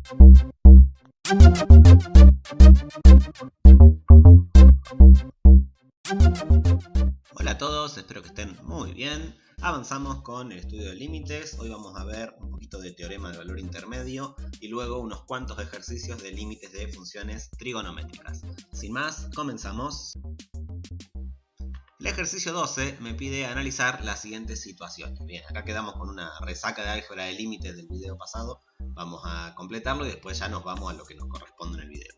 Hola a todos, espero que estén muy bien. Avanzamos con el estudio de límites. Hoy vamos a ver un poquito de teorema de valor intermedio y luego unos cuantos ejercicios de límites de funciones trigonométricas. Sin más, comenzamos. El ejercicio 12 me pide analizar las siguientes situaciones. Bien, acá quedamos con una resaca de álgebra de límites del video pasado. Vamos a completarlo y después ya nos vamos a lo que nos corresponde en el video.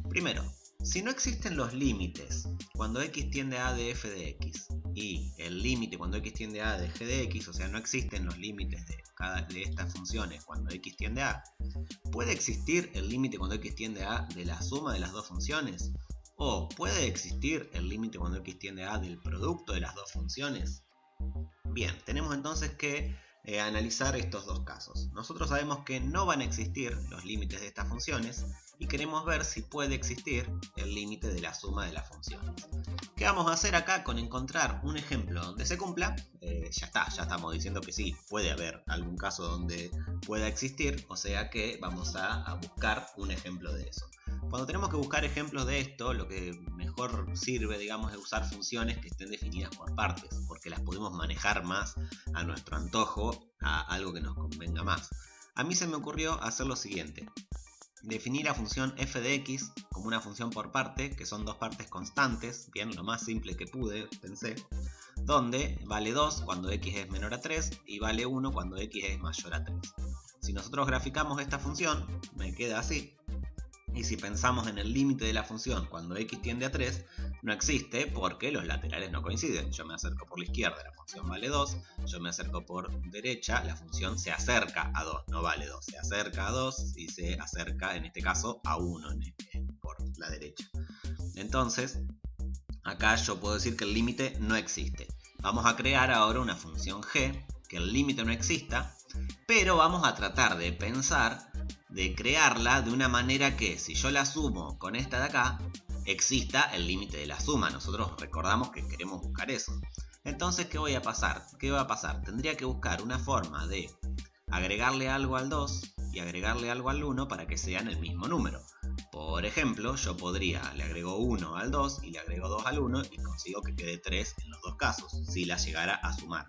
Primero, si no existen los límites cuando x tiende a de f de x y el límite cuando x tiende a de g de x, o sea, no existen los límites de estas funciones cuando x tiende a, ¿puede existir el límite cuando x tiende a de la suma de las dos funciones? ¿O puede existir el límite cuando x tiende a del producto de las dos funciones? Bien, tenemos entonces que analizar estos dos casos. Nosotros sabemos que no van a existir los límites de estas funciones y queremos ver si puede existir el límite de la suma de las funciones. ¿Qué vamos a hacer acá con encontrar un ejemplo donde se cumpla? Ya estamos diciendo que sí, puede haber algún caso donde pueda existir, o sea que vamos a buscar un ejemplo de eso. Cuando tenemos que buscar ejemplos de esto, lo que mejor sirve, digamos, es usar funciones que estén definidas por partes, porque las podemos manejar más a nuestro antojo, a algo que nos convenga más. A mí se me ocurrió hacer lo siguiente. Definir la función f de x como una función por parte, que son dos partes constantes, bien, lo más simple que pude, pensé, donde vale 2 cuando x es menor a 3 y vale 1 cuando x es mayor a 3. Si nosotros graficamos esta función, me queda así. Y si pensamos en el límite de la función cuando x tiende a 3, no existe porque los laterales no coinciden. Yo me acerco por la izquierda, la función vale 2. Yo me acerco por derecha, la función se acerca a 2, no vale 2. Se acerca a 2 y se acerca, en este caso, a 1 por la derecha. Entonces, acá yo puedo decir que el límite no existe. Vamos a crear ahora una función g, que el límite no exista, pero vamos a tratar de pensar de crearla de una manera que si yo la sumo con esta de acá, exista el límite de la suma. Nosotros recordamos que queremos buscar eso. Entonces, ¿qué va a pasar? Tendría que buscar una forma de agregarle algo al 2 y agregarle algo al 1 para que sean el mismo número. Por ejemplo, yo le agrego 1 al 2 y le agrego 2 al 1 y consigo que quede 3 en los dos casos, si la llegara a sumar.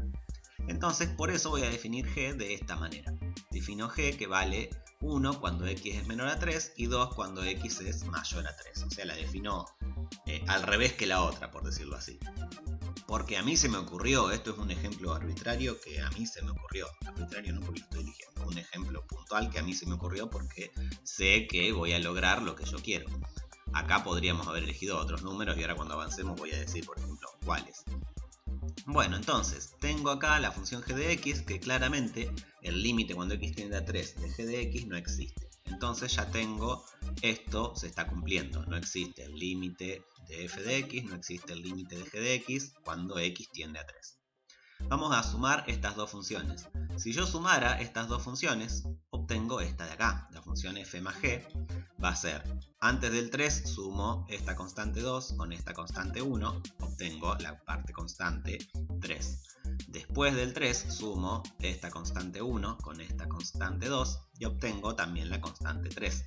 Entonces, por eso voy a definir g de esta manera. Defino g que vale 1 cuando x es menor a 3 y 2 cuando x es mayor a 3. O sea, la defino al revés que la otra, por decirlo así. Porque a mí se me ocurrió, esto es un ejemplo arbitrario que a mí se me ocurrió. Arbitrario no porque lo estoy eligiendo, un ejemplo puntual que a mí se me ocurrió porque sé que voy a lograr lo que yo quiero. Acá podríamos haber elegido otros números y ahora cuando avancemos voy a decir, por ejemplo, cuáles. Bueno, entonces, tengo acá la función g de x, que claramente el límite cuando x tiende a 3 de g de x no existe. Entonces ya tengo, esto se está cumpliendo, no existe el límite de f de x, no existe el límite de g de x cuando x tiende a 3. Vamos a sumar estas dos funciones. Si yo sumara estas dos funciones, obtengo esta de acá, la función f más g. Va a ser, antes del 3 sumo esta constante 2 con esta constante 1, obtengo la parte constante 3. Después del 3 sumo esta constante 1 con esta constante 2 y obtengo también la constante 3.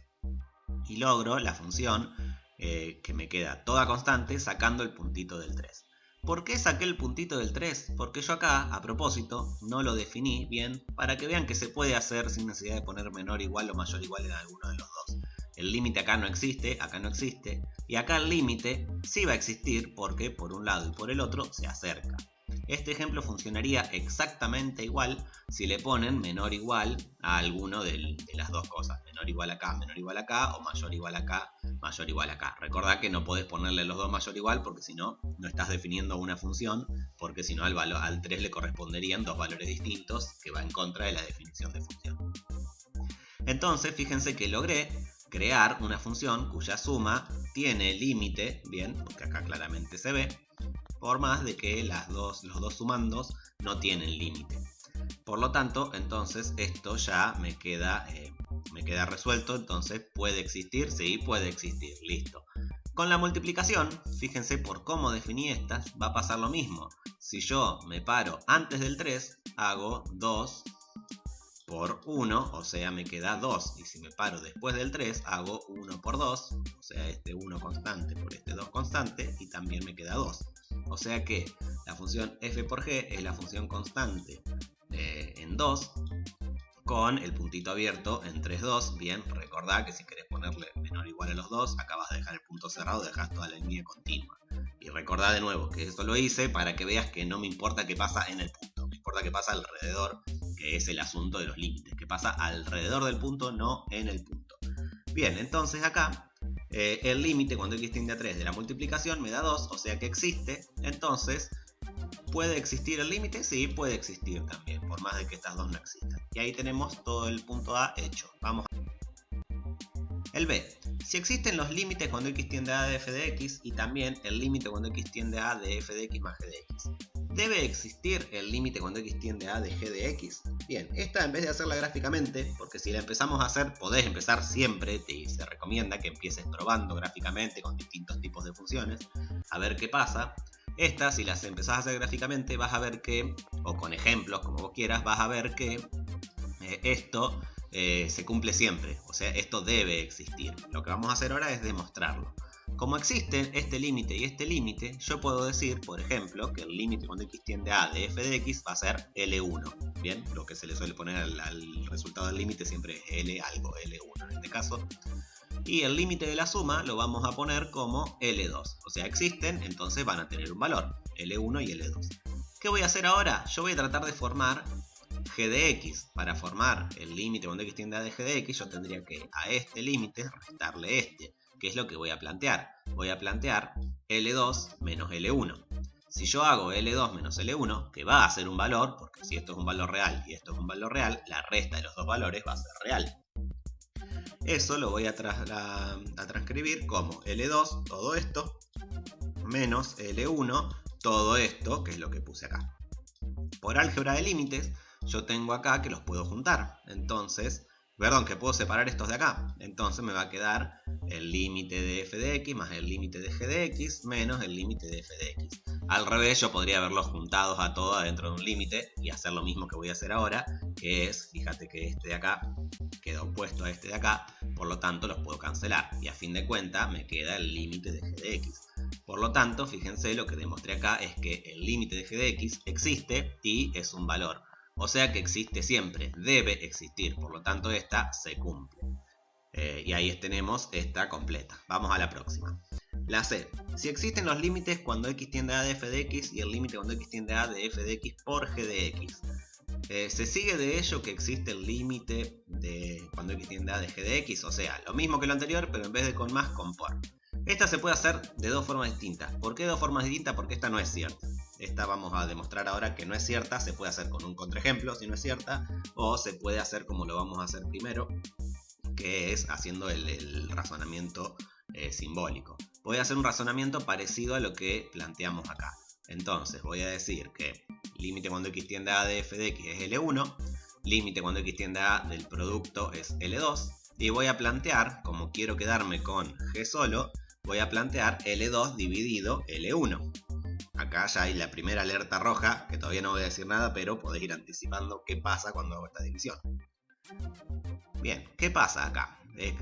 Y logro la función que me queda toda constante sacando el puntito del 3. ¿Por qué saqué el puntito del 3? Porque yo acá, a propósito, no lo definí bien para que vean que se puede hacer sin necesidad de poner menor igual o mayor igual en alguno de los dos. El límite acá no existe, y acá el límite sí va a existir porque por un lado y por el otro se acerca. Este ejemplo funcionaría exactamente igual si le ponen menor igual a alguno de las dos cosas. Menor igual acá, o mayor igual acá, mayor igual acá. Recordá que no podés ponerle los dos mayor igual porque si no, no estás definiendo una función, porque si no al 3 le corresponderían dos valores distintos que va en contra de la definición de función. Entonces, fíjense que logré crear una función cuya suma tiene límite, bien, porque acá claramente se ve, por más de que los dos sumandos no tienen límite. Por lo tanto, entonces esto ya me queda resuelto, entonces puede existir, sí, puede existir, listo. Con la multiplicación, fíjense por cómo definí estas, va a pasar lo mismo. Si yo me paro antes del 3, hago 2 por 1, o sea, me queda 2. Y si me paro después del 3, hago 1 por 2, o sea, este 1 constante por este 2 constante, y también me queda 2. O sea que la función f por g es la función constante en 2, con el puntito abierto en 3, 2. Bien, recordá que si querés ponerle menor o igual a los 2, acá vas a dejar el punto cerrado, dejas toda la línea continua. Y recordá de nuevo que esto lo hice para que veas que no me importa qué pasa en el punto, me importa qué pasa alrededor, que es el asunto de los límites, que pasa alrededor del punto, no en el punto. Bien, entonces acá el límite cuando x tiende a 3 de la multiplicación me da 2, o sea que existe. Entonces, ¿puede existir el límite? Sí, puede existir también, por más de que estas dos no existan. Y ahí tenemos todo el punto A hecho. Vamos. El B. Si existen los límites cuando x tiende a de f de x y también el límite cuando x tiende a de f de x más g de x. ¿Debe existir el límite cuando x tiende a de g de x? Bien, esta en vez de hacerla gráficamente, porque si la empezamos a hacer, podés empezar siempre, se recomienda que empieces probando gráficamente con distintos tipos de funciones, a ver qué pasa. Esta, si las empezás a hacer gráficamente, vas a ver que, o con ejemplos, como vos quieras, vas a ver que esto se cumple siempre. O sea, esto debe existir. Lo que vamos a hacer ahora es demostrarlo. Como existen este límite y este límite, yo puedo decir, por ejemplo, que el límite cuando x tiende a de f de x va a ser L1. Bien, lo que se le suele poner al resultado del límite siempre es L algo, L1 en este caso. Y el límite de la suma lo vamos a poner como L2. O sea, existen, entonces van a tener un valor, L1 y L2. ¿Qué voy a hacer ahora? Yo voy a tratar de formar g de x. Para formar el límite cuando x tiende a de g de x, yo tendría que a este límite restarle este. ¿Qué es lo que voy a plantear? Voy a plantear L2 menos L1. Si yo hago L2 menos L1, que va a ser un valor, porque si esto es un valor real y esto es un valor real, la resta de los dos valores va a ser real. Eso lo voy a transcribir como L2, todo esto, menos L1, todo esto, que es lo que puse acá. Por álgebra de límites, yo tengo acá que los puedo juntar. Entonces, perdón, que puedo separar estos de acá. Entonces me va a quedar el límite de f de x más el límite de g de x menos el límite de f de x. Al revés, yo podría haberlos juntados a todos dentro de un límite y hacer lo mismo que voy a hacer ahora, que es, fíjate que este de acá queda opuesto a este de acá, por lo tanto los puedo cancelar y a fin de cuentas me queda el límite de g de x. Por lo tanto, fíjense, lo que demostré acá es que el límite de g de x existe y es un valor. O sea que existe siempre, debe existir, por lo tanto esta se cumple. Y ahí tenemos esta completa. Vamos a la próxima. La C. Si existen los límites cuando x tiende a de f de x y el límite cuando x tiende a de f de x por g de x. Se sigue de ello que existe el límite de cuando x tiende a de g de x, o sea, lo mismo que lo anterior, pero en vez de con más, con por. Esta se puede hacer de dos formas distintas. ¿Por qué dos formas distintas? Porque esta no es cierta. Esta vamos a demostrar ahora que no es cierta. Se puede hacer con un contraejemplo si no es cierta, o se puede hacer como lo vamos a hacer primero, que es haciendo el razonamiento simbólico. Voy a hacer un razonamiento parecido a lo que planteamos acá. Entonces voy a decir que límite cuando x tiende a de f de x es L1, límite cuando x tiende a del producto es L2, y voy a plantear, como quiero quedarme con g solo, voy a plantear L2 dividido L1. Acá ya hay la primera alerta roja, que todavía no voy a decir nada, pero podéis ir anticipando qué pasa cuando hago esta división. Bien, ¿qué pasa acá?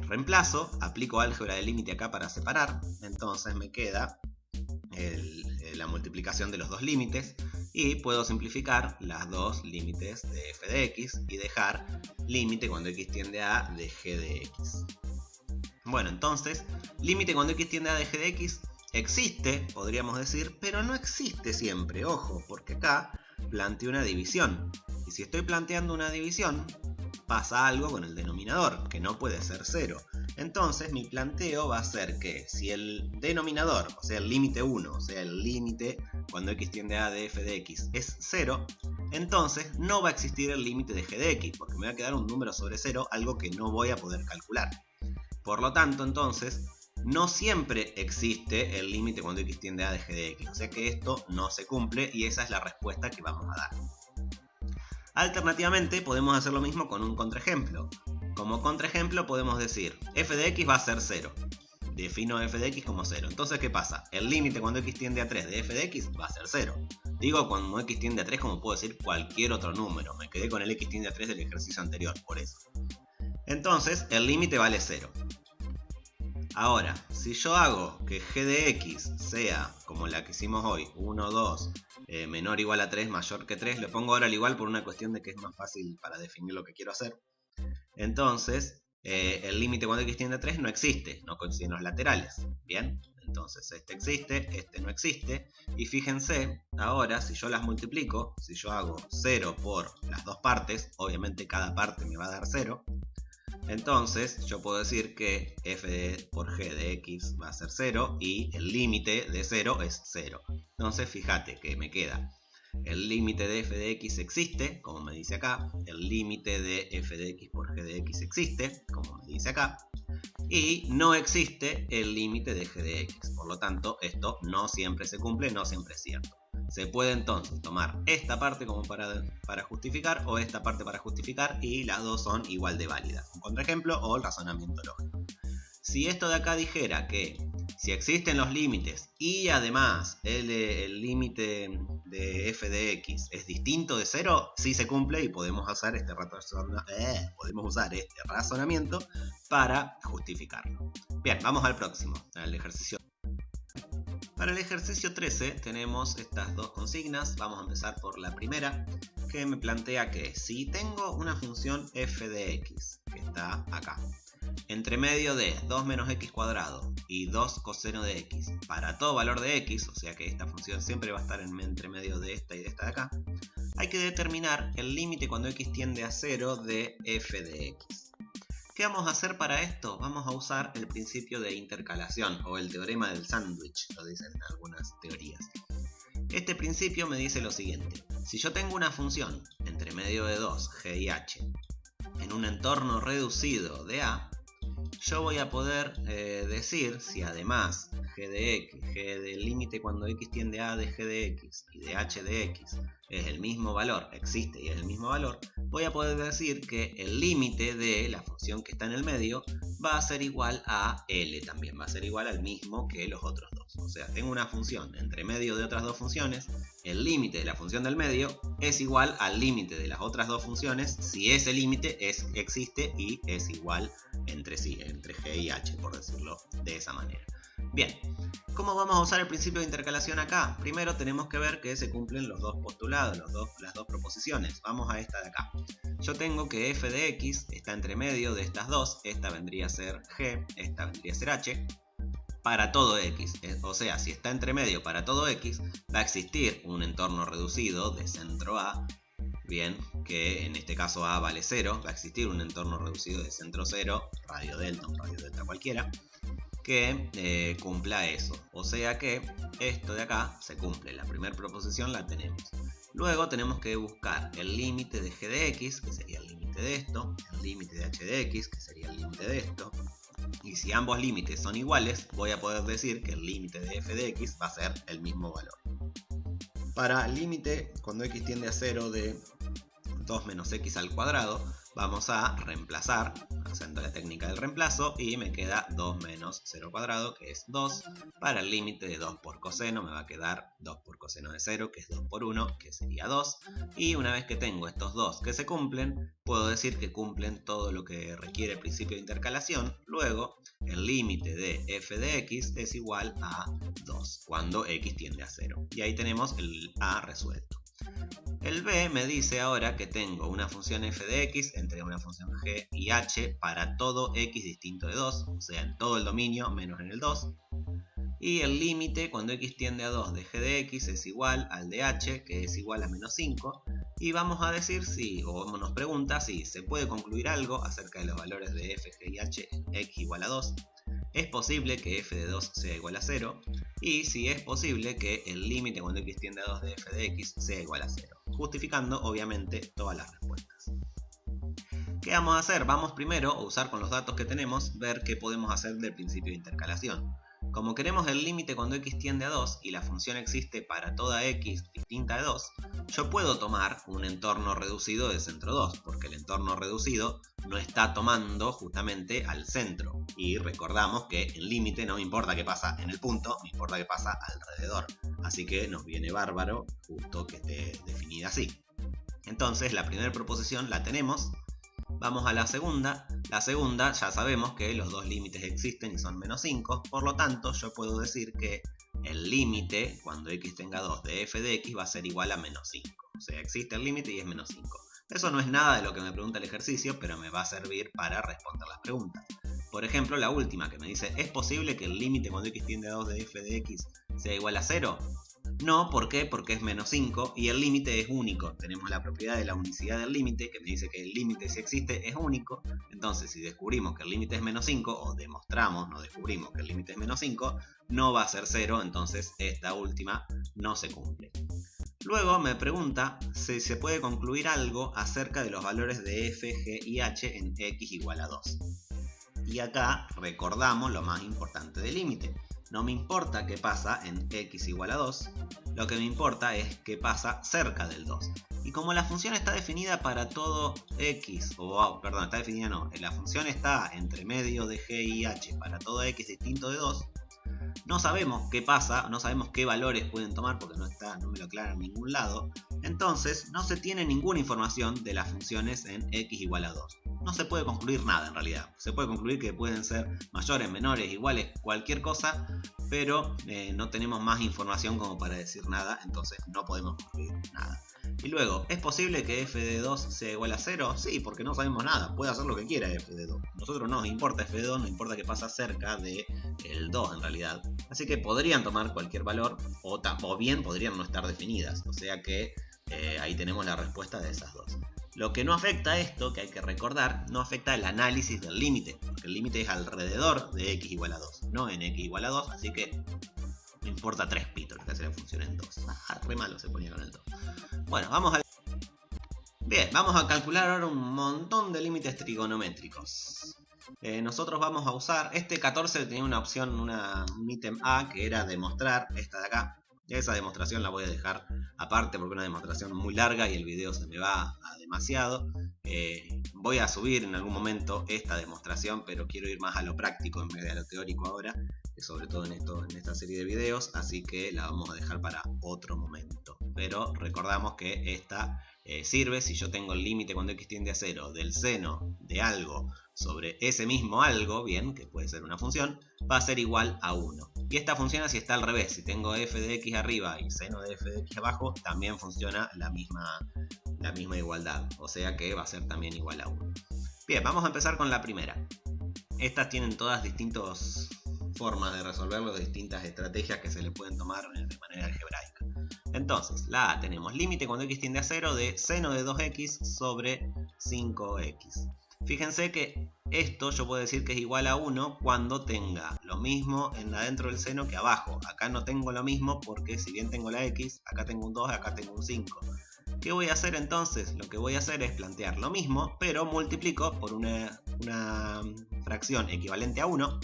Reemplazo, aplico álgebra de límite acá para separar, entonces me queda la multiplicación de los dos límites y puedo simplificar las dos límites de f de x y dejar límite cuando x tiende a de g de x. Bueno, entonces, límite cuando x tiende a de g de x existe, podríamos decir, pero no existe siempre, ojo, porque acá planteo una división. Y si estoy planteando una división, pasa algo con el denominador, que no puede ser 0. Entonces mi planteo va a ser que si el denominador, o sea el límite 1, o sea el límite cuando x tiende a de f de x es 0, entonces no va a existir el límite de g de x, porque me va a quedar un número sobre 0, algo que no voy a poder calcular. Por lo tanto, entonces, no siempre existe el límite cuando x tiende a de g de x, o sea que esto no se cumple y esa es la respuesta que vamos a dar. Alternativamente podemos hacer lo mismo con un contraejemplo. Como contraejemplo podemos decir f de x va a ser 0. Defino f de x como 0. Entonces, ¿qué pasa? El límite cuando x tiende a 3 de f de x va a ser 0. Digo cuando x tiende a 3 como puedo decir cualquier otro número. Me quedé con el x tiende a 3 del ejercicio anterior, por eso. Entonces, el límite vale 0. Ahora, si yo hago que g de x sea como la que hicimos hoy, 1, 2, menor o igual a 3, mayor que 3, le pongo ahora al igual por una cuestión de que es más fácil para definir lo que quiero hacer. Entonces, el límite cuando x tiende a 3 no existe, no coinciden los laterales. Bien, entonces este existe, este no existe. Y fíjense, ahora si yo las multiplico, si yo hago 0 por las dos partes, obviamente cada parte me va a dar 0. Entonces yo puedo decir que f por g de x va a ser 0 y el límite de 0 es 0. Entonces fíjate que me queda el límite de f de x existe, como me dice acá, el límite de f de x por g de x existe, como me dice acá, y no existe el límite de g de x. Por lo tanto, esto no siempre se cumple, no siempre es cierto. Se puede entonces tomar esta parte como para justificar o esta parte para justificar y las dos son igual de válidas. Un contraejemplo o el razonamiento lógico. Si esto de acá dijera que si existen los límites y además el límite de f de x es distinto de 0, sí se cumple y podemos usar este razonamiento para justificarlo. Bien, vamos al próximo, al ejercicio. Para el ejercicio 13 tenemos estas dos consignas. Vamos a empezar por la primera, que me plantea que si tengo una función f de x, que está acá, entre medio de 2 menos x cuadrado y 2 coseno de x para todo valor de x, o sea que esta función siempre va a estar entre medio de esta y de esta de acá, hay que determinar el límite cuando x tiende a 0 de f de x. ¿Qué vamos a hacer para esto? Vamos a usar el principio de intercalación o el teorema del sándwich, lo dicen en algunas teorías. Este principio me dice lo siguiente: si yo tengo una función entre medio de 2, g y h, en un entorno reducido de a, yo voy a poder decir si además g de x, g del límite cuando x tiende a de g de x y de h de x es el mismo valor, existe y es el mismo valor, voy a poder decir que el límite de la función que está en el medio va a ser igual a L también, va a ser igual al mismo que los otros dos. O sea, tengo una función entre medio de otras dos funciones, el límite de la función del medio es igual al límite de las otras dos funciones si ese límite existe y es igual entre sí, entre g y h, por decirlo de esa manera. Bien, ¿cómo vamos a usar el principio de intercalación acá? Primero tenemos que ver que se cumplen los dos postulados, las dos proposiciones. Vamos a esta de acá. Yo tengo que f de x está entre medio de estas dos, esta vendría a ser g, esta vendría a ser h, para todo x. O sea, si está entre medio para todo x, va a existir un entorno reducido de centro a, bien, que en este caso a vale 0, va a existir un entorno reducido de centro 0, radio delta, un radio delta cualquiera, que cumpla eso. O sea que esto de acá se cumple, la primera proposición la tenemos. Luego tenemos que buscar el límite de g de x, que sería el límite de esto, el límite de h de x, que sería el límite de esto. Y si ambos límites son iguales, voy a poder decir que el límite de f de x va a ser el mismo valor. Para el límite cuando x tiende a 0 de 2 menos x al cuadrado, vamos a reemplazar, haciendo la técnica del reemplazo, y me queda 2 menos 0 cuadrado, que es 2. Para el límite de 2 por coseno me va a quedar 2 por coseno de 0, que es 2 por 1, que sería 2. Y una vez que tengo estos dos que se cumplen, puedo decir que cumplen todo lo que requiere el principio de intercalación. Luego, el límite de f de x es igual a 2, cuando x tiende a 0. Y ahí tenemos el a resuelto. El b me dice ahora que tengo una función f de x entre una función g y h para todo x distinto de 2, o sea, en todo el dominio menos en el 2. Y el límite cuando x tiende a 2 de g de x es igual al de h, que es igual a menos 5. Y vamos a decir si, o nos pregunta si se puede concluir algo acerca de los valores de f, g y h en x igual a 2. Es posible que f de 2 sea igual a 0, y si es posible que el límite cuando x tiende a 2 de f de x sea igual a 0, justificando obviamente todas las respuestas. ¿Qué vamos a hacer? Vamos primero a usar con los datos que tenemos, ver qué podemos hacer del principio de intercalación. Como queremos el límite cuando x tiende a 2 y la función existe para toda x distinta de 2, yo puedo tomar un entorno reducido de centro 2, porque el entorno reducido no está tomando justamente al centro. Y recordamos que el límite no me importa qué pasa en el punto, me importa qué pasa alrededor. Así que nos viene bárbaro justo que esté definida así. Entonces la primera proposición la tenemos. Vamos a la segunda. La segunda ya sabemos que los dos límites existen y son menos 5. Por lo tanto, yo puedo decir que el límite cuando x tenga 2 de f de x va a ser igual a menos 5. O sea, existe el límite y es menos 5. Eso no es nada de lo que me pregunta el ejercicio, pero me va a servir para responder las preguntas. Por ejemplo, la última que me dice, ¿es posible que el límite cuando x tiende a 2 de f de x sea igual a 0? No, ¿por qué? Porque es menos 5 y el límite es único. Tenemos la propiedad de la unicidad del límite que me dice que el límite, si existe, es único. Entonces, si descubrimos que el límite es menos 5, o demostramos, no descubrimos que el límite es menos 5, no va a ser 0, entonces esta última no se cumple. Luego me pregunta si se puede concluir algo acerca de los valores de f, g y h en x igual a 2. Y acá recordamos lo más importante del límite. No me importa qué pasa en x igual a 2, lo que me importa es qué pasa cerca del 2. Y como la función está definida para todo x, está definida no, la función está entre medio de g y h para todo x distinto de 2, no sabemos qué pasa, no sabemos qué valores pueden tomar porque no me lo aclara en ningún lado. Entonces no se tiene ninguna información de las funciones en x igual a 2. No se puede concluir nada en realidad. Se puede concluir que pueden ser mayores, menores, iguales, cualquier cosa, pero no tenemos más información como para decir nada, entonces no podemos concluir nada. Y luego, ¿es posible que f de 2 sea igual a 0? Sí, porque no sabemos nada, puede hacer lo que quiera f de 2. Nosotros no nos importa f de 2, nos importa qué pasa cerca del 2 en realidad. Así que podrían tomar cualquier valor o bien podrían no estar definidas. O sea que ahí tenemos la respuesta de esas dos. Lo que no afecta a esto, que hay que recordar, no afecta el análisis del límite. Porque el límite es alrededor de x igual a 2, no en x igual a 2. Así que me importa 3 pitos que hace la función en 2. Re malo se ponía con el 2. Bueno, vamos a calcular ahora un montón de límites trigonométricos. Nosotros vamos a usar, este 14 tenía una opción, un ítem A, que era demostrar esta de acá. Esa demostración la voy a dejar aparte porque es una demostración muy larga y el video se me va a demasiado. Voy a subir en algún momento esta demostración, pero quiero ir más a lo práctico en vez de a lo teórico ahora, sobre todo en esta serie de videos, así que la vamos a dejar para otro momento. Pero recordamos que esta sirve si yo tengo el límite cuando x tiende a 0 del seno de algo sobre ese mismo algo, bien, que puede ser una función, va a ser igual a 1. Y esta funciona si está al revés. Si tengo f de x arriba y seno de f de x abajo, también funciona la misma igualdad. O sea que va a ser también igual a 1. Bien, vamos a empezar con la primera. Estas tienen todas distintas formas de resolverlo, distintas estrategias que se le pueden tomar de manera algebraica. Entonces, la A tenemos límite cuando x tiende a 0 de seno de 2x sobre 5x. Fíjense que esto yo puedo decir que es igual a 1 cuando tenga lo mismo en adentro del seno que abajo. Acá no tengo lo mismo porque si bien tengo la x, acá tengo un 2, acá tengo un 5. ¿Qué voy a hacer entonces? Lo que voy a hacer es plantear lo mismo, pero multiplico por una fracción equivalente a 1,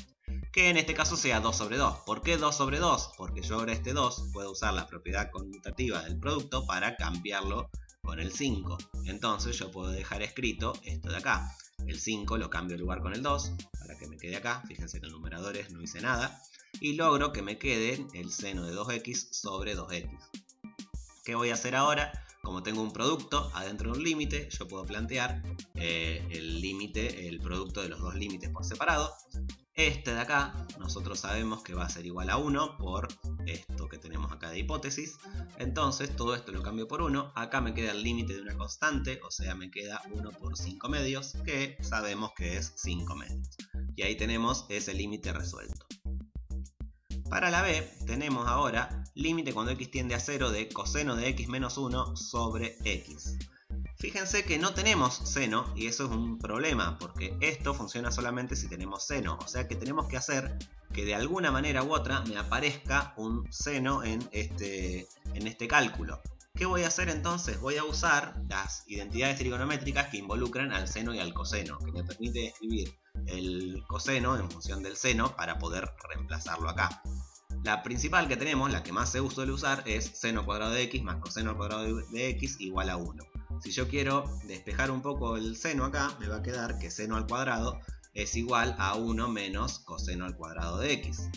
que en este caso sea 2 sobre 2. ¿Por qué 2 sobre 2? Porque yo ahora este 2 puedo usar la propiedad conmutativa del producto para cambiarlo con el 5. Entonces yo puedo dejar escrito esto de acá. El 5 lo cambio de lugar con el 2 para que me quede acá. Fíjense que en numeradores no hice nada. Y logro que me quede el seno de 2x sobre 2x. ¿Qué voy a hacer ahora? Como tengo un producto adentro de un límite, yo puedo plantear el límite, el producto de los dos límites por separado. Este de acá, nosotros sabemos que va a ser igual a 1 por esto que tenemos acá de hipótesis. Entonces todo esto lo cambio por 1. Acá me queda el límite de una constante, o sea me queda 1 por 5 medios, que sabemos que es 5 medios. Y ahí tenemos ese límite resuelto. Para la B tenemos ahora límite cuando x tiende a 0 de coseno de x menos 1 sobre x. Fíjense que no tenemos seno y eso es un problema porque esto funciona solamente si tenemos seno. O sea que tenemos que hacer que de alguna manera u otra me aparezca un seno en este cálculo. ¿Qué voy a hacer entonces? Voy a usar las identidades trigonométricas que involucran al seno y al coseno, que me permite escribir el coseno en función del seno para poder reemplazarlo acá. La principal que tenemos, la que más se suele usar, es seno cuadrado de x más coseno al cuadrado de x igual a 1. Si yo quiero despejar un poco el seno acá, me va a quedar que seno al cuadrado es igual a 1 menos coseno al cuadrado de x.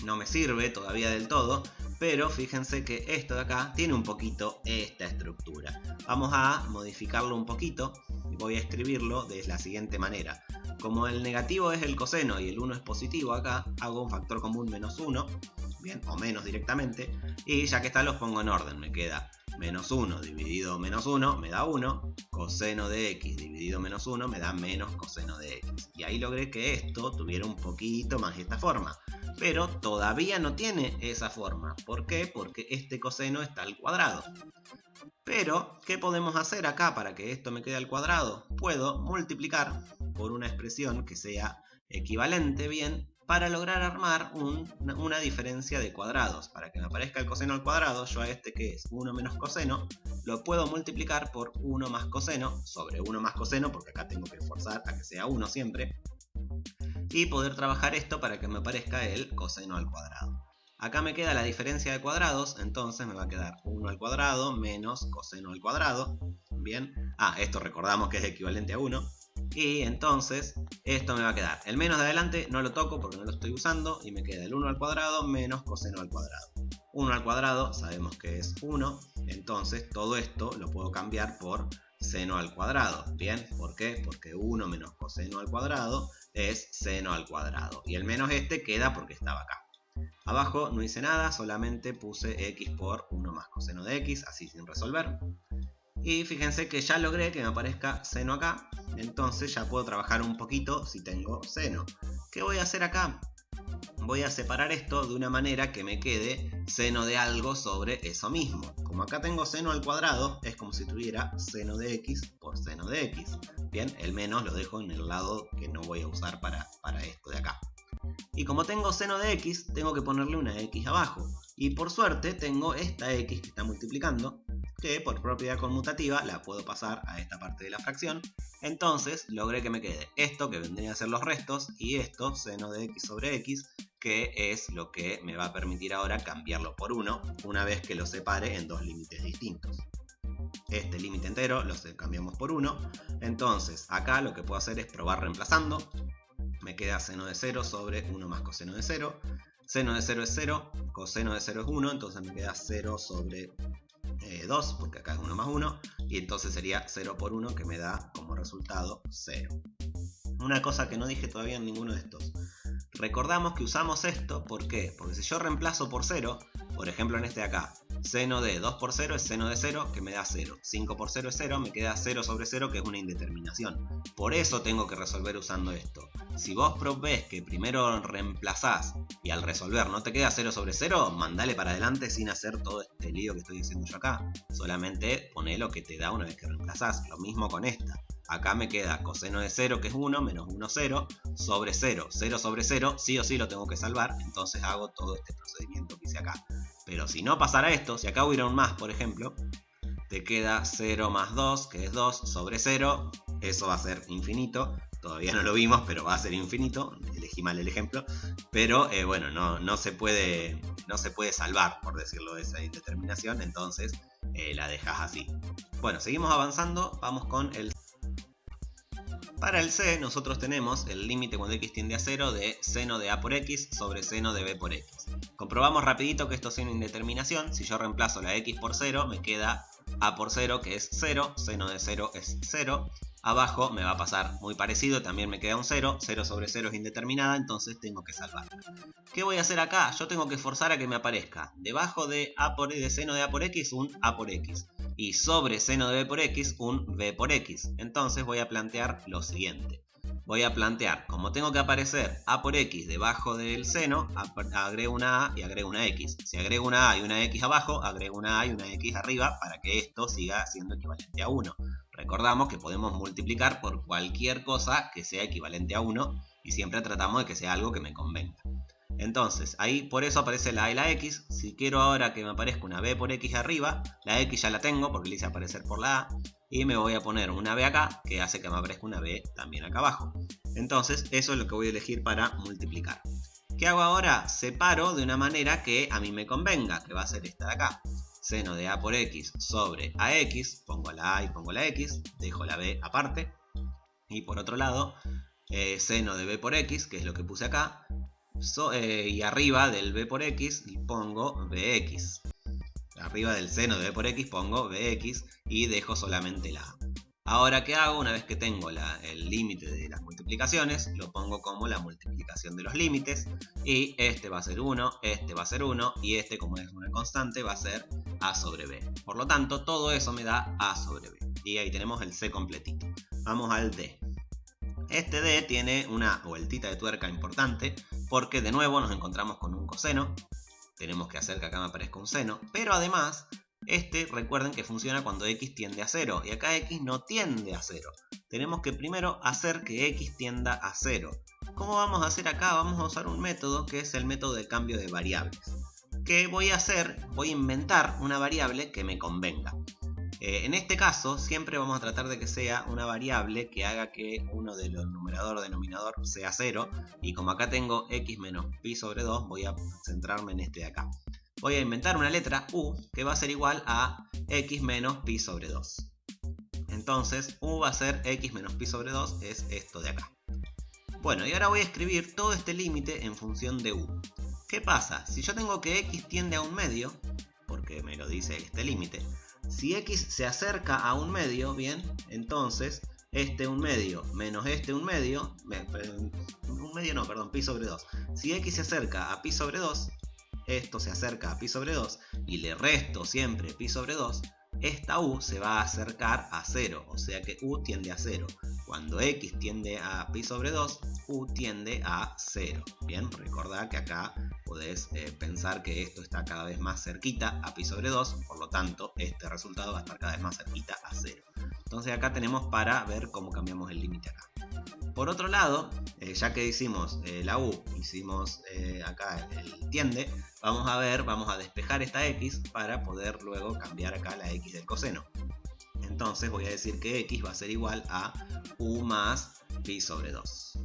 No me sirve todavía del todo, pero fíjense que esto de acá tiene un poquito esta estructura. Vamos a modificarlo un poquito y voy a escribirlo de la siguiente manera. Como el negativo es el coseno y el 1 es positivo acá, hago un factor común menos 1, bien, o menos directamente, y ya que está los pongo en orden. Me queda menos 1 dividido menos 1 me da 1, coseno de x dividido menos 1 me da menos coseno de x. Y ahí logré que esto tuviera un poquito más esta forma. Pero todavía no tiene esa forma. ¿Por qué? Porque este coseno está al cuadrado. Pero, ¿qué podemos hacer acá para que esto me quede al cuadrado? Puedo multiplicar por una expresión que sea equivalente bien para lograr armar una diferencia de cuadrados. Para que me aparezca el coseno al cuadrado, yo a este que es 1 menos coseno, lo puedo multiplicar por 1 más coseno sobre 1 más coseno, porque acá tengo que forzar a que sea 1 siempre, y poder trabajar esto para que me aparezca el coseno al cuadrado. Acá me queda la diferencia de cuadrados, entonces me va a quedar 1 al cuadrado menos coseno al cuadrado. Bien, esto recordamos que es equivalente a 1. Y entonces esto me va a quedar. El menos de adelante no lo toco porque no lo estoy usando y me queda el 1 al cuadrado menos coseno al cuadrado. 1 al cuadrado sabemos que es 1, entonces todo esto lo puedo cambiar por seno al cuadrado. Bien, ¿por qué? Porque 1 menos coseno al cuadrado es seno al cuadrado. Y el menos este queda porque estaba acá. Abajo no hice nada, solamente puse x por 1 más coseno de x, así sin resolver. Y fíjense que ya logré que me aparezca seno acá, entonces ya puedo trabajar un poquito si tengo seno. ¿Qué voy a hacer acá? Voy a separar esto de una manera que me quede seno de algo sobre eso mismo. Como acá tengo seno al cuadrado, es como si tuviera seno de x por seno de x. Bien, el menos lo dejo en el lado que no voy a usar para esto de acá. Y como tengo seno de x, tengo que ponerle una x abajo. Y por suerte tengo esta x que está multiplicando, que por propiedad conmutativa la puedo pasar a esta parte de la fracción. Entonces logré que me quede esto, que vendría a ser los restos, y esto, seno de x sobre x, que es lo que me va a permitir ahora cambiarlo por 1, una vez que lo separe en dos límites distintos. Este límite entero lo cambiamos por 1, entonces acá lo que puedo hacer es probar reemplazando. Me queda seno de 0 sobre 1 más coseno de 0. Seno de 0 es 0, coseno de 0 es 1, entonces me queda 0 sobre 2, porque acá es 1 más 1, y entonces sería 0 por 1, que me da como resultado 0. Una cosa que no dije todavía en ninguno de estos. Recordamos que usamos esto, ¿por qué? Porque si yo reemplazo por 0, por ejemplo en este de acá, seno de 2 por 0 es seno de 0, que me da 0. 5 por 0 es 0, me queda 0 sobre 0, que es una indeterminación. Por eso tengo que resolver usando esto. Si vos ves que primero reemplazás y al resolver no te queda 0 sobre 0, mandale para adelante sin hacer todo este lío que estoy diciendo yo acá. Solamente poné lo que te da una vez que reemplazás. Lo mismo con esta. Acá me queda coseno de 0, que es 1, menos 1, 0, sobre 0. 0 sobre 0, sí o sí lo tengo que salvar, entonces hago todo este procedimiento que hice acá. Pero si no pasara esto, si acá hubiera un más, por ejemplo, te queda 0 más 2, que es 2, sobre 0, eso va a ser infinito. Todavía no lo vimos, pero va a ser infinito. Elegí mal el ejemplo. Pero bueno, no se puede salvar, por decirlo, de esa indeterminación. Entonces la dejas así. Bueno, seguimos avanzando. Vamos con el... Para el c, nosotros tenemos el límite cuando x tiende a 0 de seno de a por x sobre seno de b por x. Comprobamos rapidito que esto es una indeterminación. Si yo reemplazo la x por 0, me queda a por 0, que es 0. Seno de 0 es 0. Abajo me va a pasar muy parecido, también me queda un 0. 0 sobre 0 es indeterminada, entonces tengo que salvarla. ¿Qué voy a hacer acá? Yo tengo que forzar a que me aparezca debajo de seno de a por x un a por x. Y sobre seno de b por x un b por x. Entonces voy a plantear lo siguiente. Voy a plantear, como tengo que aparecer a por x debajo del seno, agrego una a y agrego una x. Si agrego una a y una x abajo, agrego una a y una x arriba para que esto siga siendo equivalente a 1. Recordamos que podemos multiplicar por cualquier cosa que sea equivalente a 1 y siempre tratamos de que sea algo que me convenga. Entonces, ahí por eso aparece la A y la X. Si quiero ahora que me aparezca una B por X arriba, la X ya la tengo porque le hice aparecer por la A. Y me voy a poner una B acá, que hace que me aparezca una B también acá abajo. Entonces, eso es lo que voy a elegir para multiplicar. ¿Qué hago ahora? Separo de una manera que a mí me convenga, que va a ser esta de acá. Seno de A por X sobre AX, pongo la A y pongo la X, dejo la B aparte. Y por otro lado, seno de B por X, que es lo que puse acá. Y arriba del B por X pongo BX. Arriba del seno de B por X pongo BX y dejo solamente la A. Ahora, ¿qué hago? Una vez que tengo el límite de las multiplicaciones, lo pongo como la multiplicación de los límites. Y este va a ser 1, este va a ser 1, y este, como es una constante, va a ser A sobre B. Por lo tanto, todo eso me da A sobre B. Y ahí tenemos el C completito. Vamos al D. Este D tiene una vueltita de tuerca importante, porque de nuevo nos encontramos con un coseno. Tenemos que hacer que acá me aparezca un seno, pero además, recuerden que funciona cuando X tiende a 0, y acá X no tiende a 0. Tenemos que primero hacer que X tienda a 0. ¿Cómo vamos a hacer acá? Vamos a usar un método que es el método de cambio de variables. ¿Qué voy a hacer? Voy a inventar una variable que me convenga. En este caso, siempre vamos a tratar de que sea una variable que haga que uno de los numerador o denominador sea 0. Y como acá tengo x menos pi sobre 2, voy a centrarme en este de acá. Voy a inventar una letra u que va a ser igual a x menos pi sobre 2. Entonces, u va a ser x menos pi sobre 2, es esto de acá. Bueno, y ahora voy a escribir todo este límite en función de u. ¿Qué pasa? Si yo tengo que x tiende a un medio, porque me lo dice este límite, si x se acerca a un medio, bien, entonces un medio menos un medio, pi sobre 2. Si x se acerca a pi sobre 2, esto se acerca a pi sobre 2 y le resto siempre pi sobre 2, esta u se va a acercar a 0, o sea que u tiende a 0. Cuando x tiende a pi sobre 2, u tiende a 0. Bien, recordad que acá podés pensar que esto está cada vez más cerquita a pi sobre 2, por lo tanto este resultado va a estar cada vez más cerquita a 0. Entonces acá tenemos para ver cómo cambiamos el límite acá. Por otro lado, ya que hicimos la u, hicimos acá el tiende, vamos a despejar esta x para poder luego cambiar acá la x del coseno. Entonces voy a decir que x va a ser igual a u más pi sobre 2.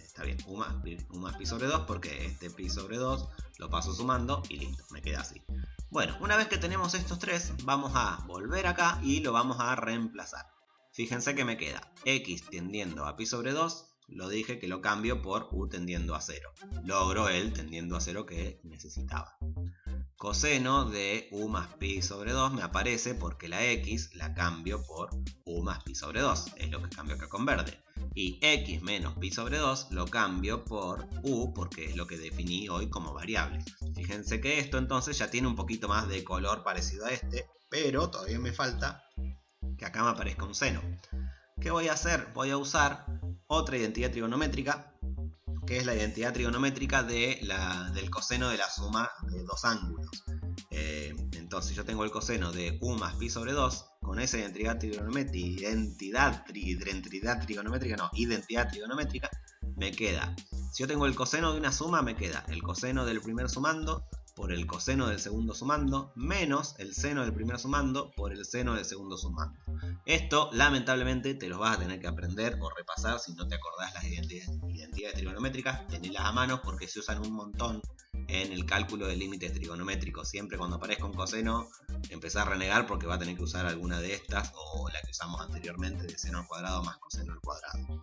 Está bien, u más pi sobre 2 porque este pi sobre 2 lo paso sumando y listo, me queda así. Bueno, una vez que tenemos estos tres, vamos a volver acá y lo vamos a reemplazar. Fíjense que me queda x tendiendo a pi sobre 2, lo dije que lo cambio por u tendiendo a 0. Logro el tendiendo a 0 que necesitaba. Coseno de u más pi sobre 2 me aparece porque la x la cambio por u más pi sobre 2, es lo que cambio acá con verde. Y x menos pi sobre 2 lo cambio por u porque es lo que definí hoy como variable. Fíjense que esto entonces ya tiene un poquito más de color parecido a este, pero todavía me falta que acá me aparezca un seno. ¿Qué voy a hacer? Voy a usar otra identidad trigonométrica, que es la identidad trigonométrica del coseno de la suma de dos ángulos. Entonces yo tengo el coseno de u más pi sobre 2, con esa identidad trigonométrica me queda, si yo tengo el coseno de una suma, me queda el coseno del primer sumando por el coseno del segundo sumando, menos el seno del primer sumando por el seno del segundo sumando. Esto, lamentablemente, te los vas a tener que aprender o repasar si no te acordás las identidades trigonométricas. Tenelas a mano porque se usan un montón en el cálculo de límites trigonométricos. Siempre cuando aparezca un coseno, empezá a renegar porque va a tener que usar alguna de estas o la que usamos anteriormente de seno al cuadrado más coseno al cuadrado.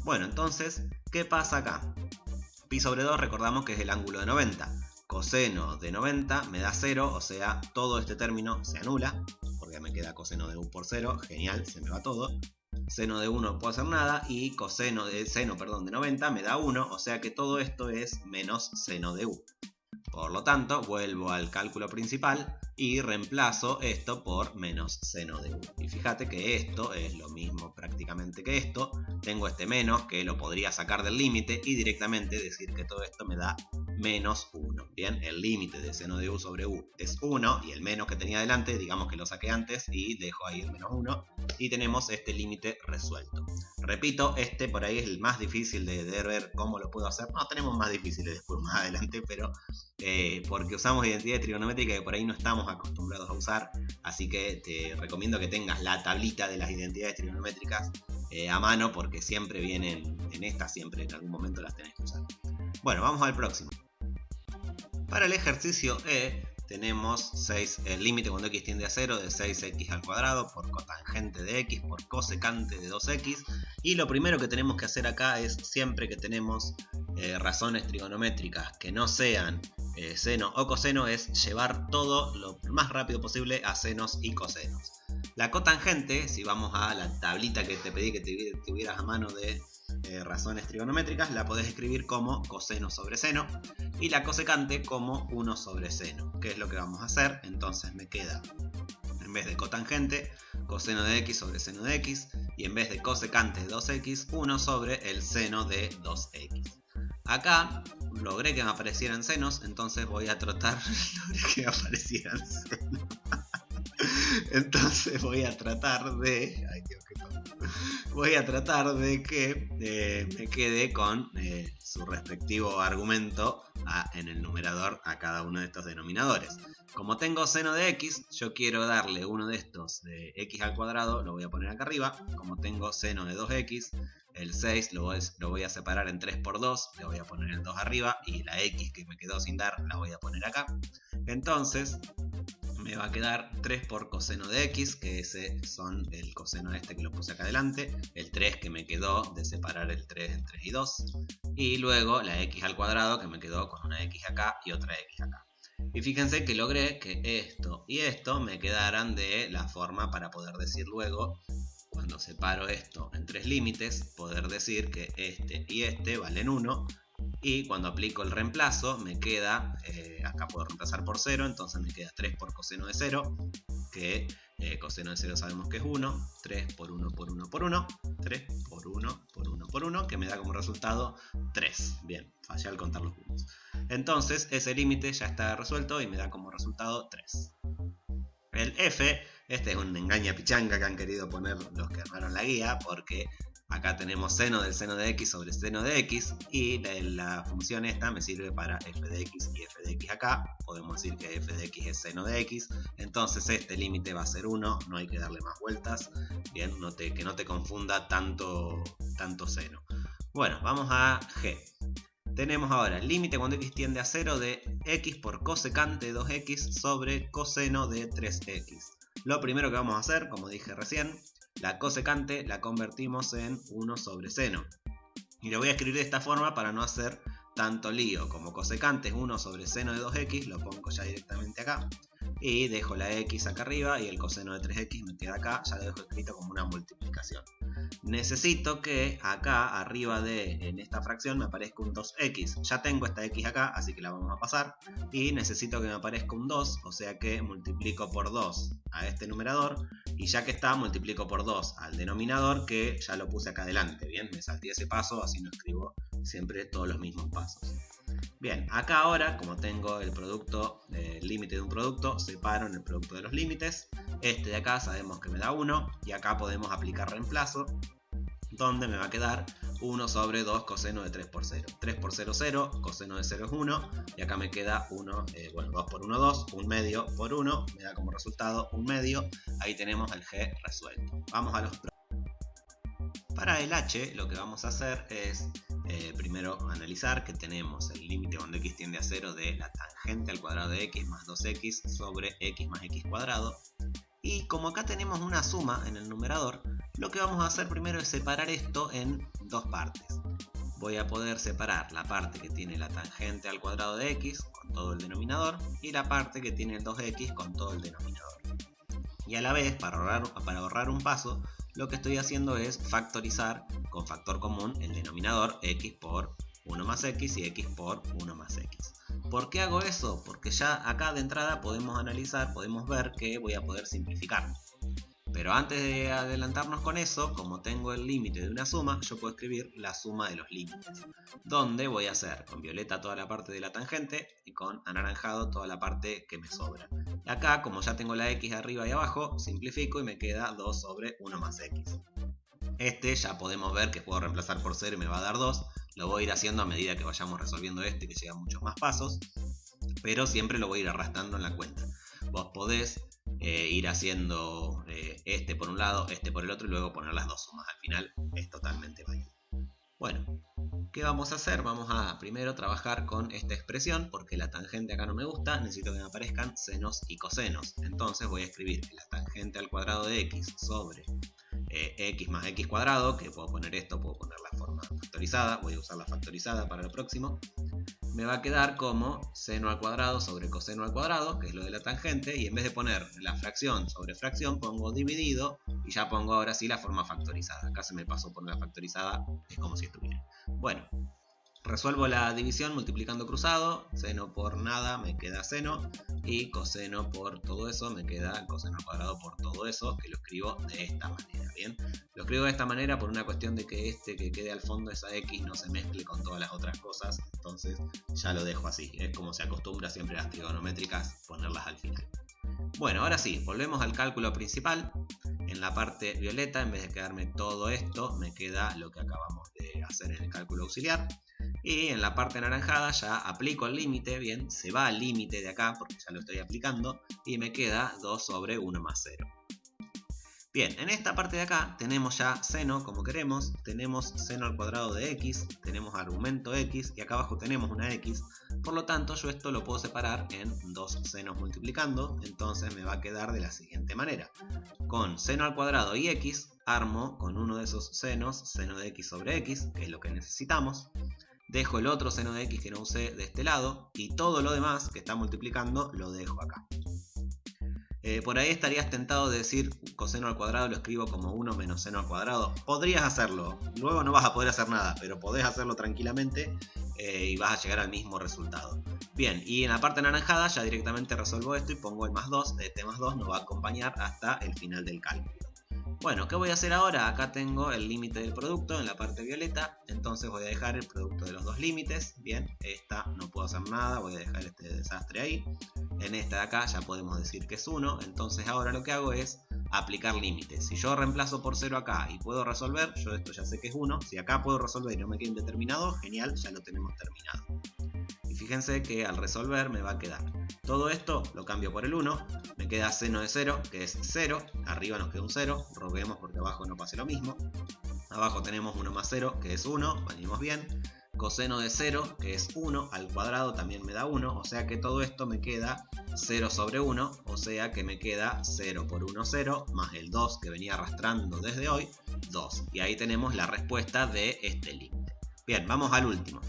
Bueno, entonces, ¿qué pasa acá? Pi sobre 2 recordamos que es el ángulo de 90. Coseno de 90 me da 0, o sea, todo este término se anula, porque me queda coseno de u por 0, genial, se me va todo. Seno de 1 no puedo hacer nada, y seno de 90 me da 1, o sea que todo esto es menos seno de u. Por lo tanto, vuelvo al cálculo principal y reemplazo esto por menos seno de u. Y fíjate que esto es lo mismo prácticamente que esto. Tengo este menos que lo podría sacar del límite y directamente decir que todo esto me da menos 1. Bien, el límite de seno de u sobre u es 1 y el menos que tenía delante, digamos que lo saqué antes y dejo ahí el menos 1 y tenemos este límite resuelto. Repito, este por ahí es el más difícil de ver cómo lo puedo hacer. No, tenemos más difíciles después más adelante, pero porque usamos identidades trigonométricas que por ahí no estamos acostumbrados a usar, así que te recomiendo que tengas la tablita de las identidades trigonométricas a mano, porque siempre vienen en esta, siempre en algún momento las tenés que usar. Bueno, vamos al próximo. Para el ejercicio E tenemos el límite cuando x tiende a 0 de 6x al cuadrado por cotangente de x por cosecante de 2x, y lo primero que tenemos que hacer acá es, siempre que tenemos razones trigonométricas que no sean seno o coseno, es llevar todo lo más rápido posible a senos y cosenos. La cotangente, si vamos a la tablita que te pedí que tuvieras a mano de razones trigonométricas, la podés escribir como coseno sobre seno, y la cosecante como 1 sobre seno. ¿Qué es lo que vamos a hacer? Entonces me queda, en vez de cotangente, coseno de x sobre seno de x, y en vez de cosecante de 2x, 1 sobre el seno de 2x. Acá logré que me aparecieran senos, entonces voy a tratar Entonces voy a tratar de... Ay, Dios, qué tonto. Voy a tratar de que me quede con su respectivo argumento en el numerador a cada uno de estos denominadores. Como tengo seno de x, yo quiero darle uno de estos de x al cuadrado, lo voy a poner acá arriba. Como tengo seno de 2x, el 6 lo voy a separar en 3 por 2, le voy a poner el 2 arriba, y la x que me quedó sin dar la voy a poner acá. Entonces me va a quedar 3 por coseno de x, que ese son el coseno este que lo puse acá adelante, el 3 que me quedó de separar el 3 en 3 y 2, y luego la x al cuadrado que me quedó con una x acá y otra x acá. Y fíjense que logré que esto y esto me quedaran de la forma para poder decir luego, cuando separo esto en 3 límites, poder decir que este y este valen 1. Y cuando aplico el reemplazo me queda, acá puedo reemplazar por 0, entonces me queda 3 por coseno de 0, que coseno de 0 sabemos que es 1, 3 por 1 por 1 por 1, 3 por 1 por 1 por 1, que me da como resultado 3. Bien, fallé al contar los puntos. Entonces ese límite ya está resuelto y me da como resultado 3. El F, este es un engaña pichanga que han querido poner los que armaron la guía, porque acá tenemos seno del seno de x sobre seno de x, y la función esta me sirve para f de x y f de x acá. Podemos decir que f de x es seno de x, entonces este límite va a ser 1, no hay que darle más vueltas. Bien, que no te confunda tanto seno. Bueno, vamos a G. Tenemos ahora el límite cuando x tiende a 0 de x por cosecante de 2x sobre coseno de 3x. Lo primero que vamos a hacer, como dije recién, la cosecante la convertimos en 1 sobre seno. Y lo voy a escribir de esta forma para no hacer tanto lío. Como cosecante es 1 sobre seno de 2x, lo pongo ya directamente acá. Y dejo la x acá arriba y el coseno de 3x me queda acá. Ya lo dejo escrito como una multiplicación. Necesito que acá arriba en esta fracción me aparezca un 2x. Ya tengo esta x acá, así que la vamos a pasar. Y necesito que me aparezca un 2, o sea que multiplico por 2 a este numerador. Y ya que está, multiplico por 2 al denominador, que ya lo puse acá adelante. Bien, me salté ese paso, así no escribo siempre todos los mismos pasos. Bien, acá ahora, como tengo el producto, el límite de un producto, separo en el producto de los límites. Este de acá sabemos que me da 1, y acá podemos aplicar reemplazo, donde me va a quedar 1 sobre 2 coseno de 3 por 0. 3 por 0, 0, coseno de 0 es 1, y acá me queda 1, 2 por 1, 2, 1 medio por 1, me da como resultado 1 medio. Ahí tenemos el G resuelto. Vamos a los Para el H lo que vamos a hacer es primero analizar que tenemos el límite cuando x tiende a 0 de la tangente al cuadrado de x más 2x sobre x más x cuadrado. Y como acá tenemos una suma en el numerador, lo que vamos a hacer primero es separar esto en dos partes. Voy a poder separar la parte que tiene la tangente al cuadrado de x con todo el denominador y la parte que tiene el 2x con todo el denominador. Y a la vez, para ahorrar un paso, lo que estoy haciendo es factorizar con factor común el denominador x por 1 más x y x por 1 más x. ¿Por qué hago eso? Porque ya acá de entrada podemos analizar, podemos ver que voy a poder simplificar. Pero antes de adelantarnos con eso, como tengo el límite de una suma, yo puedo escribir la suma de los límites, donde voy a hacer con violeta toda la parte de la tangente y con anaranjado toda la parte que me sobra. Y acá, como ya tengo la x arriba y abajo, simplifico y me queda 2 sobre 1 más x. Ya podemos ver que puedo reemplazar por 0 y me va a dar 2. Lo voy a ir haciendo a medida que vayamos resolviendo que llegan muchos más pasos, pero siempre lo voy a ir arrastrando en la cuenta. Vos podés ir haciendo por un lado, por el otro y luego poner las dos sumas. Al final es totalmente válido. Bueno, ¿qué vamos a hacer? Vamos a primero trabajar con esta expresión, porque la tangente acá no me gusta, necesito que me aparezcan senos y cosenos. Entonces voy a escribir que la tangente al cuadrado de x sobre x más x cuadrado, que puedo poner esto, puedo poner la forma factorizada, voy a usar la factorizada para lo próximo, me va a quedar como seno al cuadrado sobre coseno al cuadrado, que es lo de la tangente, y en vez de poner la fracción sobre fracción, pongo dividido, y ya pongo ahora sí la forma factorizada. Acá se me pasó por la factorizada, es como si estuviera. Bueno, resuelvo la división multiplicando cruzado, seno por nada me queda seno, y coseno por todo eso me queda coseno al cuadrado por todo eso, que lo escribo de esta manera, ¿bien? Lo escribo de esta manera por una cuestión de que que quede al fondo esa x no se mezcle con todas las otras cosas, entonces ya lo dejo así, es como se acostumbra siempre a las trigonométricas ponerlas al final. Bueno, ahora sí, volvemos al cálculo principal. En la parte violeta, en vez de quedarme todo esto, me queda lo que acabamos de hacer en el cálculo auxiliar. Y en la parte anaranjada ya aplico el límite, bien, se va al límite de acá porque ya lo estoy aplicando y me queda 2 sobre 1 más 0. Bien, en esta parte de acá tenemos ya seno como queremos, tenemos seno al cuadrado de x, tenemos argumento x y acá abajo tenemos una x, por lo tanto yo esto lo puedo separar en dos senos multiplicando, entonces me va a quedar de la siguiente manera. Con seno al cuadrado y x, armo con uno de esos senos, seno de x sobre x, que es lo que necesitamos. Dejo el otro seno de x que no usé de este lado y todo lo demás que está multiplicando lo dejo acá. Por ahí estarías tentado de decir coseno al cuadrado lo escribo como 1 menos seno al cuadrado. Podrías hacerlo, luego no vas a poder hacer nada, pero podés hacerlo tranquilamente y vas a llegar al mismo resultado. Bien, y en la parte anaranjada ya directamente resuelvo esto y pongo el más 2. Este más 2 nos va a acompañar hasta el final del cálculo. Bueno, ¿qué voy a hacer ahora? Acá tengo el límite del producto en la parte violeta, entonces voy a dejar el producto de los dos límites. Bien, esta no puedo hacer nada, voy a dejar este desastre ahí. En esta de acá ya podemos decir que es 1, entonces ahora lo que hago es aplicar límites. Si yo reemplazo por 0 acá y puedo resolver, yo esto ya sé que es 1. Si acá puedo resolver y no me queda indeterminado, genial, ya lo tenemos terminado. Y fíjense que al resolver me va a quedar todo esto, lo cambio por el 1, me queda seno de 0, que es 0, arriba nos queda un 0, roguemos porque abajo no pase lo mismo. Abajo tenemos 1 más 0, que es 1, venimos bien. Coseno de 0, que es 1, al cuadrado también me da 1, o sea que todo esto me queda 0 sobre 1, o sea que me queda 0 por 1, 0, más el 2 que venía arrastrando desde hoy, 2. Y ahí tenemos la respuesta de este límite. Bien, vamos al último.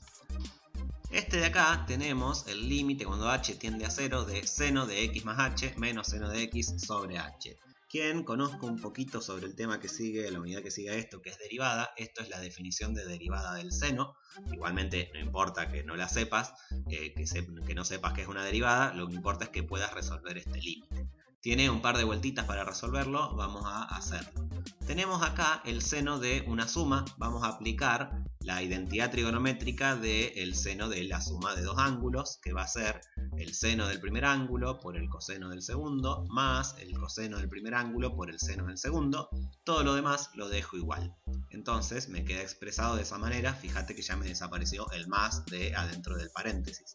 Este de acá tenemos el límite cuando h tiende a 0 de seno de x más h menos seno de x sobre h. Quien conozca un poquito sobre el tema que sigue, la unidad que sigue a esto, que es derivada, esto es la definición de derivada del seno. Igualmente no importa que no la sepas, que no sepas que es una derivada, lo que importa es que puedas resolver este límite. Tiene un par de vueltitas para resolverlo, vamos a hacerlo. Tenemos acá el seno de una suma, vamos a aplicar la identidad trigonométrica del seno de la suma de dos ángulos, que va a ser el seno del primer ángulo por el coseno del segundo, más el coseno del primer ángulo por el seno del segundo. Todo lo demás lo dejo igual. Entonces me queda expresado de esa manera, fíjate que ya me desapareció el más de adentro del paréntesis.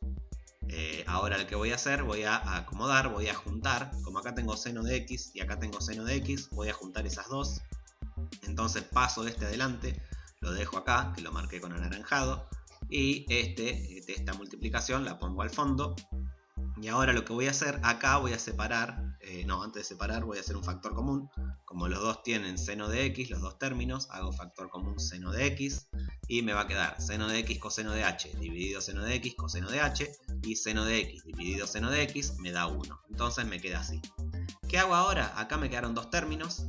Ahora lo que voy a hacer, voy a acomodar, voy a juntar, como acá tengo seno de x y acá tengo seno de x, voy a juntar esas dos. Entonces paso de este adelante, lo dejo acá, que lo marqué con anaranjado, y esta multiplicación la pongo al fondo. Y ahora lo que voy a hacer, acá voy a separar, antes de separar voy a hacer un factor común. Como los dos tienen seno de x, los dos términos, hago factor común seno de x. Y me va a quedar seno de x coseno de h dividido seno de x coseno de h. Y seno de x dividido seno de x me da 1. Entonces me queda así. ¿Qué hago ahora? Acá me quedaron dos términos.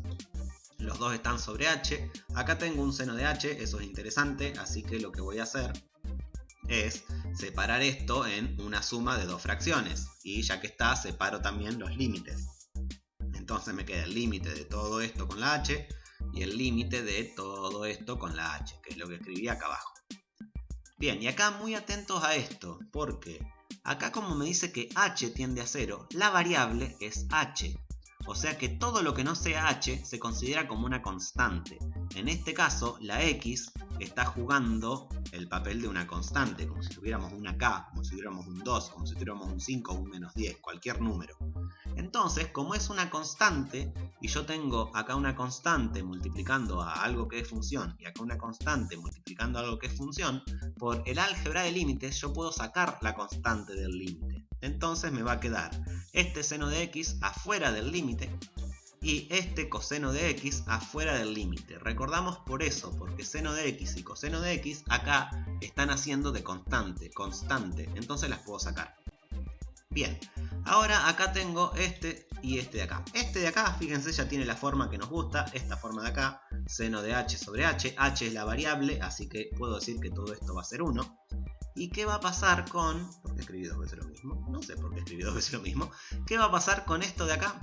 Los dos están sobre h. Acá tengo un seno de h, eso es interesante. Así que lo que voy a hacer es separar esto en una suma de dos fracciones. Y ya que está, separo también los límites. Entonces me queda el límite de todo esto con la h y el límite de todo esto con la h, que es lo que escribí acá abajo. Bien, y acá muy atentos a esto, porque acá como me dice que h tiende a 0, la variable es h. O sea que todo lo que no sea h se considera como una constante. En este caso, la x está jugando el papel de una constante, como si tuviéramos una k, como si tuviéramos un 2, como si tuviéramos un 5 o un menos 10, cualquier número. Entonces, como es una constante, y yo tengo acá una constante multiplicando a algo que es función, y acá una constante multiplicando a algo que es función, por el álgebra de límites yo puedo sacar la constante del límite. Entonces me va a quedar este seno de x afuera del límite y este coseno de x afuera del límite. Recordamos por eso, porque seno de x y coseno de x acá están haciendo de constante, entonces las puedo sacar. Bien, ahora acá tengo este y este de acá. Este de acá, fíjense, ya tiene la forma que nos gusta, esta forma de acá, seno de h sobre h. H es la variable, así que puedo decir que todo esto va a ser 1. ¿Y qué va a pasar con...? ¿Por qué escribí dos veces lo mismo? No sé por qué escribí dos veces lo mismo. ¿Qué va a pasar con esto de acá?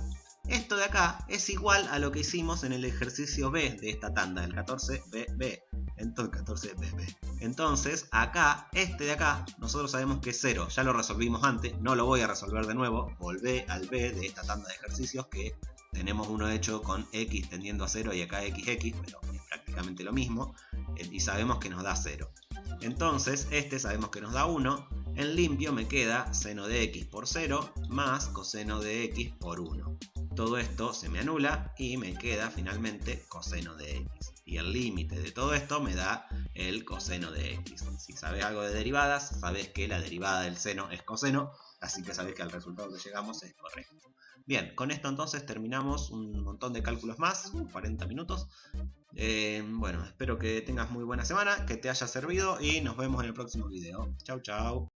Esto de acá es igual a lo que hicimos en el ejercicio B de esta tanda, el 14BB. Entonces, 14BB. Entonces, acá, este de acá, nosotros sabemos que es 0. Ya lo resolvimos antes, no lo voy a resolver de nuevo. Volvé al B de esta tanda de ejercicios que tenemos uno hecho con x tendiendo a 0 y acá xx, pero es prácticamente lo mismo. Y sabemos que nos da 0. Entonces, este sabemos que nos da 1. En limpio me queda seno de x por 0 más coseno de x por 1. Todo esto se me anula y me queda finalmente coseno de x. Y el límite de todo esto me da el coseno de x. Si sabes algo de derivadas, sabes que la derivada del seno es coseno, así que sabes que el resultado que llegamos es correcto. Bien, con esto entonces terminamos un montón de cálculos más, 40 minutos. Bueno, espero que tengas muy buena semana, que te haya servido y nos vemos en el próximo video. Chau, chau.